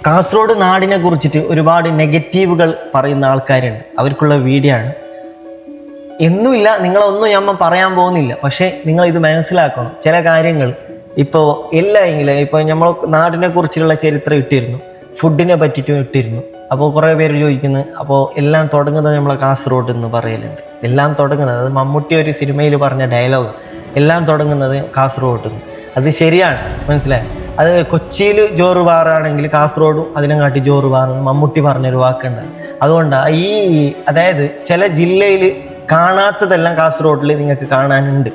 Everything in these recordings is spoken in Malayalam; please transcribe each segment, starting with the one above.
കാസർഗോഡ് നാടിനെ കുറിച്ചിട്ട് ഒരുപാട് നെഗറ്റീവുകൾ പറയുന്ന ആൾക്കാരുണ്ട്. അവർക്കുള്ള വീഡിയോ ആണ്. എന്നുമില്ല, നിങ്ങളൊന്നും ഞാൻ പറയാൻ പോകുന്നില്ല. പക്ഷേ നിങ്ങൾ ഇത് മനസ്സിലാക്കണം. ചില കാര്യങ്ങൾ ഇപ്പോൾ എങ്കിലും ഇപ്പോൾ നമ്മൾ നാടിനെ കുറിച്ചുള്ള ചരിത്രം ഇട്ടിരുന്നു, ഫുഡിനെ പറ്റിയിട്ടും ഇട്ടിരുന്നു. അപ്പോൾ കുറേ പേര് ചോദിക്കുന്നത്, അപ്പോൾ എല്ലാം തുടങ്ങുന്നത് നമ്മളെ കാസർഗോഡ് എന്ന് പറയലുണ്ട്. എല്ലാം തുടങ്ങുന്നത്, അത് മമ്മൂട്ടി ഒരു സിനിമയിൽ പറഞ്ഞ ഡയലോഗ്, എല്ലാം തുടങ്ങുന്നത് കാസർഗോഡ് നിന്ന്. അത് ശരിയാണ്, മനസ്സിലായി. അത് കൊച്ചിയിൽ ജോറ് പാറാണെങ്കിൽ കാസർഗോഡും അതിനെക്കാട്ടി ജോറ് പാറെന്ന് മമ്മൂട്ടി പറഞ്ഞൊരു വാക്കുണ്ട്. അതുകൊണ്ടാണ് അതായത് ചില ജില്ലയിൽ കാണാത്തതെല്ലാം കാസർഗോഡിൽ നിങ്ങൾക്ക് കാണാനുണ്ട്.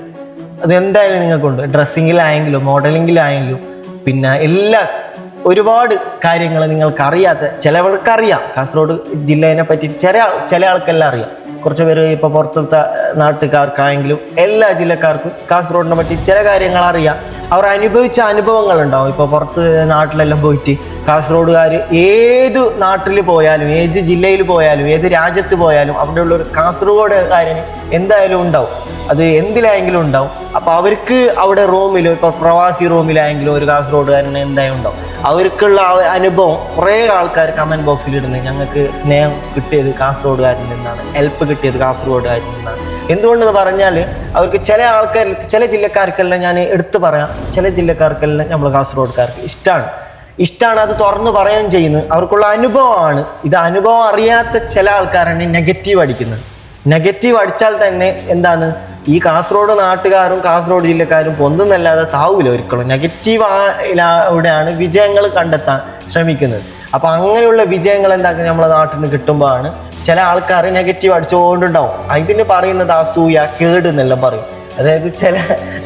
അത് എന്തായാലും നിങ്ങൾക്കുണ്ട്. ഡ്രസ്സിങ്ങിലായെങ്കിലും മോഡലിങ്ങിലായെങ്കിലും പിന്നെ ഒരുപാട് കാര്യങ്ങൾ നിങ്ങൾക്കറിയാത്ത ചിലവർക്കറിയാം. കാസർഗോഡ് ജില്ലേനെ പറ്റിയിട്ട് ചില ആൾക്കെല്ലാം അറിയാം. കുറച്ച് പേര് ഇപ്പോൾ പുറത്തത്തെ നാട്ടുകാർക്കായെങ്കിലും എല്ലാ ജില്ലക്കാർക്കും കാസർഗോഡിനെ പറ്റി ചില കാര്യങ്ങൾ അറിയാം. അവർ അനുഭവിച്ച അനുഭവങ്ങളുണ്ടാവും. ഇപ്പോൾ പുറത്ത് നാട്ടിലെല്ലാം പോയിട്ട് കാസർഗോഡുകാർ ഏത് നാട്ടിൽ പോയാലും, ഏത് ജില്ലയിൽ പോയാലും, ഏത് രാജ്യത്ത് പോയാലും അവിടെയുള്ള ഒരു കാസർഗോഡുകാരന് എന്തായാലും ഉണ്ടാവും. അത് എന്തിലായെങ്കിലും ഉണ്ടാവും. അപ്പോൾ അവർക്ക് അവിടെ റൂമിൽ, ഇപ്പോൾ പ്രവാസി റൂമിലായെങ്കിലും ഒരു കാസർഗോഡുകാരന് എന്തായാലും ഉണ്ടാവും. അവർക്കുള്ള അനുഭവം കുറേ ആൾക്കാർ കമൻറ്റ് ബോക്സിൽ ഇടുന്നത്, ഞങ്ങൾക്ക് സ്നേഹം കിട്ടിയത് കാസർഗോഡുകാരിൽ നിന്നാണ്, ഹെൽപ്പ് കിട്ടിയത് കാസർഗോഡുകാരിൽ നിന്നാണ്. എന്തുകൊണ്ടെന്ന് പറഞ്ഞാൽ അവർക്ക് ചില ജില്ലക്കാർക്കെല്ലാം ഞാൻ എടുത്തു പറയാം, ചില ജില്ലക്കാർക്കെല്ലാം നമ്മൾ കാസർഗോഡുകാർക്ക് ഇഷ്ടമാണ്. അത് തുറന്ന് പറയുകയും ചെയ്യുന്നത് അവർക്കുള്ള അനുഭവമാണ്. ഇത് അനുഭവം അറിയാത്ത ചില ആൾക്കാരാണ് നെഗറ്റീവ് അടിക്കുന്നത്. നെഗറ്റീവ് അടിച്ചാൽ തന്നെ എന്താണ്, ഈ കാസർഗോഡ് നാട്ടുകാരും കാസർഗോഡ് ജില്ലക്കാരും പൊന്തുന്നല്ലാതെ താവൂല ഒരിക്കലും. നെഗറ്റീവ് ഇവിടെയാണ് വിജയങ്ങൾ കണ്ടെത്താൻ ശ്രമിക്കുന്നത്. അപ്പോൾ അങ്ങനെയുള്ള വിജയങ്ങൾ എന്താക്കുക നമ്മളെ നാട്ടിൽ കിട്ടുമ്പോഴാണ് ചില ആൾക്കാർ നെഗറ്റീവ് അടിച്ചുകൊണ്ടുണ്ടാവും. ഇതിന് പറയുന്നത് അസൂയ, കേട് എന്നെല്ലാം പറയും. അതായത്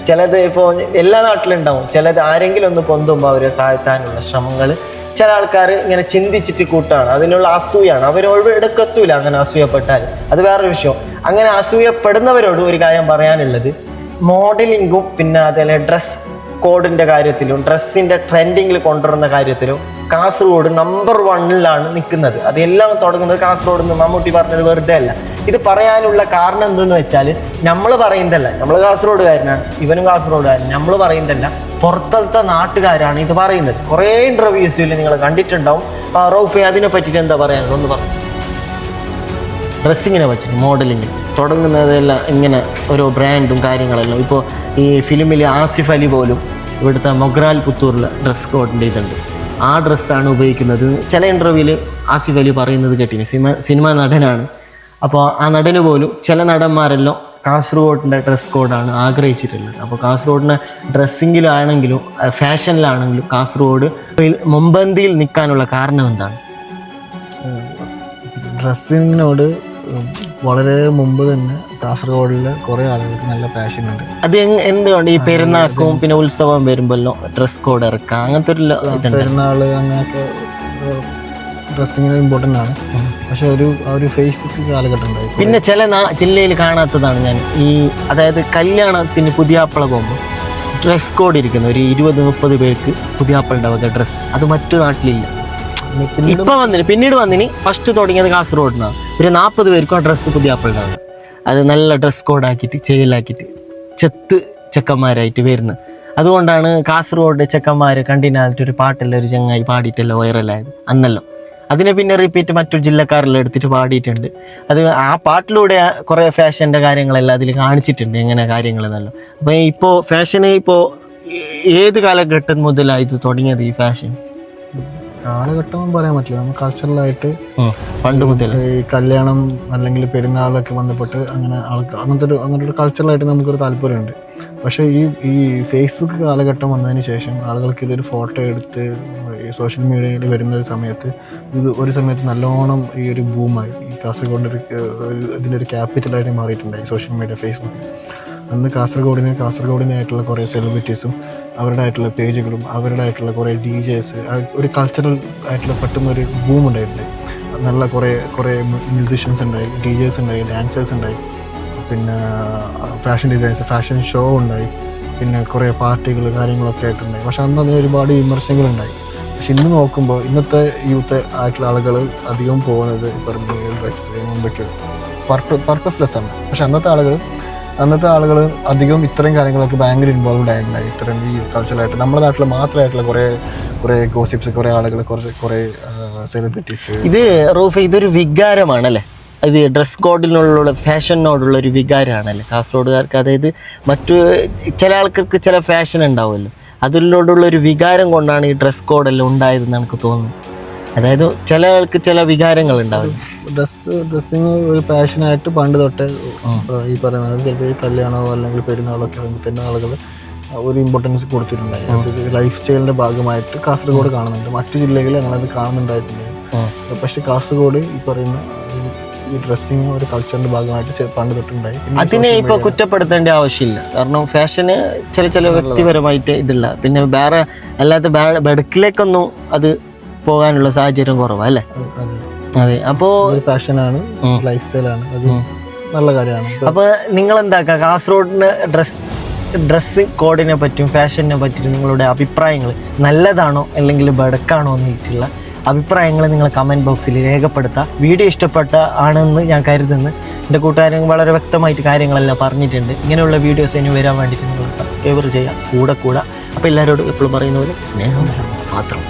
ചിലത് ഇപ്പോൾ എല്ലാ നാട്ടിലുണ്ടാവും. ചിലത് ആരെങ്കിലും ഒന്ന് പൊന്തുമ്പോൾ അവർ താഴ്ത്താനുള്ള ശ്രമങ്ങൾ ചില ആൾക്കാർ ഇങ്ങനെ ചിന്തിച്ചിട്ട് കൂട്ടാണ്. അതിനുള്ള അസൂയാണ്. അവരോട് എടുക്കത്തൂല അങ്ങനെ അസൂയപ്പെട്ടാൽ. അത് വേറൊരു വിഷയം. അങ്ങനെ അസൂയപ്പെടുന്നവരോട് ഒരു കാര്യം പറയാനുള്ളത്, മോഡലിങ്ങും പിന്നെ അതേപോലെ ഡ്രസ് കോഡിൻ്റെ കാര്യത്തിലും ഡ്രസ്സിൻ്റെ ട്രെൻഡിങ്ങിൽ കൊണ്ടുവരുന്ന കാര്യത്തിലും കാസർഗോഡ് നമ്പർ 1 നിൽക്കുന്നത്. അതെല്ലാം തുടങ്ങുന്നത് കാസർഗോഡ് നിന്ന്. മമ്മൂട്ടി പറഞ്ഞത് വെറുതെ അല്ല. ഇത് പറയാനുള്ള കാരണം എന്തെന്ന് വെച്ചാൽ നമ്മൾ പറയുന്നതല്ല, നമ്മൾ കാസർഗോഡുകാരനാണ്, ഇവനും കാസർഗോഡുകാരൻ, നമ്മൾ പറയുന്നതല്ല, പുറത്തത്തെ നാട്ടുകാരാണ് ഇത് പറയുന്നത്. കുറേ ഇൻ്റർവ്യൂസിൽ നിങ്ങൾ കണ്ടിട്ടുണ്ടാവും. റൗഫെ അതിനെ പറ്റിയിട്ട് എന്താ പറയാനുള്ളത് ഒന്ന് പറഞ്ഞു. ഡ്രസ്സിങ്ങിനെ പറ്റിയിട്ട്, മോഡലിങ് തുടങ്ങുന്നതെല്ലാം ഇങ്ങനെ ഓരോ ബ്രാൻഡും കാര്യങ്ങളെല്ലാം. ഇപ്പോൾ ഈ ഫിലിമിൽ ആസിഫ് അലി പോലും ഇവിടുത്തെ മൊഗ്രാൽ പുത്തൂറിലെ ഡ്രസ് കോഡിൻ്റെ ഇതുണ്ട്, ആ ഡ്രസ്സാണ് ഉപയോഗിക്കുന്നത്. ചില ഇൻ്റർവ്യൂവിൽ ആസിഫ് അലി പറയുന്നത് കേട്ടിന്, സിനിമ നടനാണ്. അപ്പോൾ ആ നടന് പോലും ചില നടന്മാരെല്ലാം കാസർഗോഡിൻ്റെ ഡ്രസ് കോഡാണ് ആഗ്രഹിച്ചിട്ടുള്ളത്. അപ്പോൾ കാസർഗോഡിൻ്റെ ഡ്രസ്സിങ്ങിലാണെങ്കിലും ഫാഷനിലാണെങ്കിലും കാസർഗോഡ് മുൻപന്തിയിൽ നിൽക്കാനുള്ള കാരണം എന്താണ്? ഡ്രസ്സിങ്ങിനോട് വളരെ മുമ്പ് തന്നെ കാസർഗോഡിലെ കുറേ ആളുകൾക്ക് നല്ല പാഷനുണ്ട്. അത് എന്തുകൊണ്ട് ഈ പെരുന്നാൾക്കും പിന്നെ ഉത്സവം വരുമ്പോഴല്ലോ ഡ്രസ് കോഡ് ഇറക്കാം, അങ്ങനത്തെ ഒരു പെരുന്നാൾ അങ്ങനെയൊക്കെ ഡ്രസ്സിങ്ങിന് ഇമ്പോർട്ടൻ്റ് ആണ്. പക്ഷെ ഒരു ഫേസ്ബുക്ക് കാലഘട്ടം ഉണ്ടായി. പിന്നെ ചില ജില്ലയിൽ കാണാത്തതാണ് ഞാൻ അതായത് കല്യാണത്തിന് പുതിയാപ്പിള പോകുമ്പോൾ ഡ്രസ് കോഡ് ഇരിക്കുന്നു. ഒരു 20-30 പേർക്ക് പുതിയാപ്പിളുടെ വക ഡ്രസ്സ്. അത് മറ്റു നാട്ടിലില്ല. പിന്നീട് വന്നിന് ഫസ്റ്റ് തുടങ്ങിയത് കാസർഗോഡിനാണ്. ഒരു 40 പേർക്കും ആ ഡ്രസ്സ് പുതിയാപ്പിളുണ്ടാകും. അത് നല്ല ഡ്രസ് കോഡാക്കിയിട്ട് ചെയ്യലാക്കിയിട്ട് ചെക്കന്മാരായിട്ട് വരുന്നത്. അതുകൊണ്ടാണ് കാസർഗോഡ് ചെക്കന്മാർ കണ്ടിനാലിട്ട് ഒരു പാട്ടെല്ലാം ഒരു ചങ്ങായി പാടിയിട്ടെല്ലാം വൈറലായത് അന്നല്ലോ. അതിനെ പിന്നെ റിപ്പീറ്റ് മറ്റു ജില്ലക്കാരെല്ലാം എടുത്തിട്ട് പാടിയിട്ടുണ്ട്. അത് ആ പാട്ടിലൂടെ കുറേ ഫാഷൻ്റെ കാര്യങ്ങളെല്ലാം അതിൽ കാണിച്ചിട്ടുണ്ട്, എങ്ങനെ കാര്യങ്ങളെന്നല്ലോ. അപ്പോൾ ഇപ്പോൾ ഫാഷന് ഇപ്പോൾ ഏത് കാലഘട്ടം മുതലാണ് ഇത് തുടങ്ങിയത്? ഈ ഫാഷൻ കാലഘട്ടം പറയാൻ പറ്റില്ല. നമ്മൾ കൾച്ചറലായിട്ട് പണ്ട് മുതൽ ഈ കല്യാണം അല്ലെങ്കിൽ പെരുന്നാളൊക്കെ ബന്ധപ്പെട്ട് അങ്ങനത്തെ ഒരു കൾച്ചറലായിട്ട് നമുക്കൊരു താല്പര്യമുണ്ട്. പക്ഷേ ഈ ഫേസ്ബുക്ക് കാലഘട്ടം വന്നതിന് ശേഷം ആളുകൾക്ക് ഇതൊരു ഫോട്ടോ എടുത്ത് ഈ സോഷ്യൽ മീഡിയയിൽ വരുന്ന ഒരു സമയത്ത് ഒരു സമയത്ത് നല്ലോണം ഈ ഒരു ബൂമായി. ഈ കാസർഗോഡ് ഇതിൻ്റെ ഒരു ക്യാപിറ്റലായിട്ട് മാറിയിട്ടുണ്ടായി സോഷ്യൽ മീഡിയ, ഫേസ്ബുക്ക്. അന്ന് കാസർഗോഡിനായിട്ടുള്ള കുറേ സെലിബ്രിറ്റീസും അവരുടെ ആയിട്ടുള്ള പേജുകളും അവരുടെ ആയിട്ടുള്ള കുറേ DJs, ഒരു കൾച്ചറൽ ആയിട്ടുള്ള പെട്ടെന്നൊരു ബൂം ഉണ്ടായിട്ടുണ്ടായി. നല്ല കുറേ മ്യൂസീഷ്യൻസ് ഉണ്ടായി, DJs ഉണ്ടായി, ഡാൻസേഴ്സ് ഉണ്ടായി, പിന്നെ ഫാഷൻ ഡിസൈൻസ്, ഫാഷൻ ഷോ ഉണ്ടായി, പിന്നെ കുറേ പാർട്ടികൾ കാര്യങ്ങളൊക്കെ ആയിട്ടുണ്ടായി. പക്ഷെ അന്ന് അതിന് ഒരുപാട് വിമർശനങ്ങളുണ്ടായി. പക്ഷെ ഇന്ന് നോക്കുമ്പോൾ ഇന്നത്തെ യൂത്ത് ആയിട്ടുള്ള ആളുകൾ അധികം പോകുന്നത് ഡ്രഗ്സ് മുമ്പൊക്കെ പർപ്പസ്ലെസ് ആണ്. പക്ഷെ അന്നത്തെ ആളുകൾ അന്നത്തെ ആളുകൾ അധികം ഇത്രയും കാര്യങ്ങളൊക്കെ ഭയങ്കര ഇൻവോൾവ്ഡ് ആയിട്ടുണ്ടായി. ഇത്രയും ഈ കൾച്ചറലായിട്ട് നമ്മുടെ നാട്ടിൽ മാത്രമായിട്ടുള്ള കുറേ ഗോസിപ്സ്, കുറേ ആളുകൾ, കുറേ സെലിബ്രിറ്റീസ്. ഇത് റൂഫ്, ഇതൊരു വികാരമാണല്ലേ? ഇത് ഡ്രസ് കോഡിനുള്ള ഫാഷനോടുള്ള ഒരു വികാരമാണല്ലേ കാസർഗോഡുകാർക്ക്? അതായത് മറ്റു ചില ആൾക്കാർക്ക് ചില ഫാഷൻ ഉണ്ടാവുമല്ലോ, അതിനോടുള്ള ഒരു വികാരം കൊണ്ടാണ് ഈ ഡ്രസ് കോഡെല്ലാം ഉണ്ടായതെന്ന് എനിക്ക് തോന്നുന്നു. അതായത് ചില ആൾക്ക് ചില വികാരങ്ങൾ ഉണ്ടാവും. ഡ്രസ്സിങ് ഒരു പാഷനായിട്ട് പണ്ട് തൊട്ടേ ഈ പറയുന്നത് ചിലപ്പോൾ ഈ കല്യാണമോ അല്ലെങ്കിൽ പെരുന്നാളൊക്കെ ആകുമ്പോൾ തന്നെ ആളുകൾ ഒരു ഇമ്പോർട്ടൻസ് കൊടുത്തിട്ടുണ്ടായി. അത് ലൈഫ് സ്റ്റൈലിൻ്റെ ഭാഗമായിട്ട് കാസർഗോഡ് കാണുന്നുണ്ട്. മറ്റു ജില്ലകളിൽ അങ്ങനെ അത് കാണുന്നുണ്ടായിട്ടുണ്ട്. പക്ഷേ കാസർഗോഡ് ഈ പറയുന്ന ഈ ഡ്രസ്സിങ് ഒരു കൾച്ചറിൻ്റെ ഭാഗമായിട്ട് പണ്ട് തൊട്ടുണ്ടായി. അതിനെ ഇപ്പോൾ കുറ്റപ്പെടുത്തേണ്ട ആവശ്യമില്ല. കാരണം ഫാഷന് ചില വ്യക്തിപരമായിട്ട് ഇതില്ല. പിന്നെ വേറെ അല്ലാത്ത ബെടുക്കിലേക്കൊന്നും അത് പോകാനുള്ള സാഹചര്യം കുറവാണ് അല്ലേ? അതെ. അപ്പോൾ പാഷനാണ്, ലൈഫ് സ്റ്റൈലാണ്, അത് നല്ല കാര്യമാണ്. അപ്പോൾ നിങ്ങൾ എന്താക്കുക, കാസർഗോഡിന് ഡ്രസ്സ് കോഡിനെ പറ്റിയും ഫാഷനെ പറ്റിയും നിങ്ങളുടെ അഭിപ്രായങ്ങൾ നല്ലതാണോ അല്ലെങ്കിൽ ബെടക്കാണോ എന്നിട്ടുള്ള അഭിപ്രായങ്ങൾ നിങ്ങൾ കമൻറ്റ് ബോക്സിൽ രേഖപ്പെടുത്തുക. വീഡിയോ ഇഷ്ടപ്പെട്ട ആണെന്ന് ഞാൻ കരുതുന്നു. എൻ്റെ കൂട്ടുകാരൻ വളരെ വ്യക്തമായിട്ട് കാര്യങ്ങളെല്ലാം പറഞ്ഞിട്ടുണ്ട്. ഇങ്ങനെയുള്ള വീഡിയോസ് ഇനി വരാൻ വേണ്ടിയിട്ട് നിങ്ങൾ സബ്സ്ക്രൈബർ ചെയ്യുക, കൂടെ. അപ്പോൾ എല്ലാവരോടും എപ്പോഴും പറയുന്ന പോലെ സ്നേഹം മാത്രം.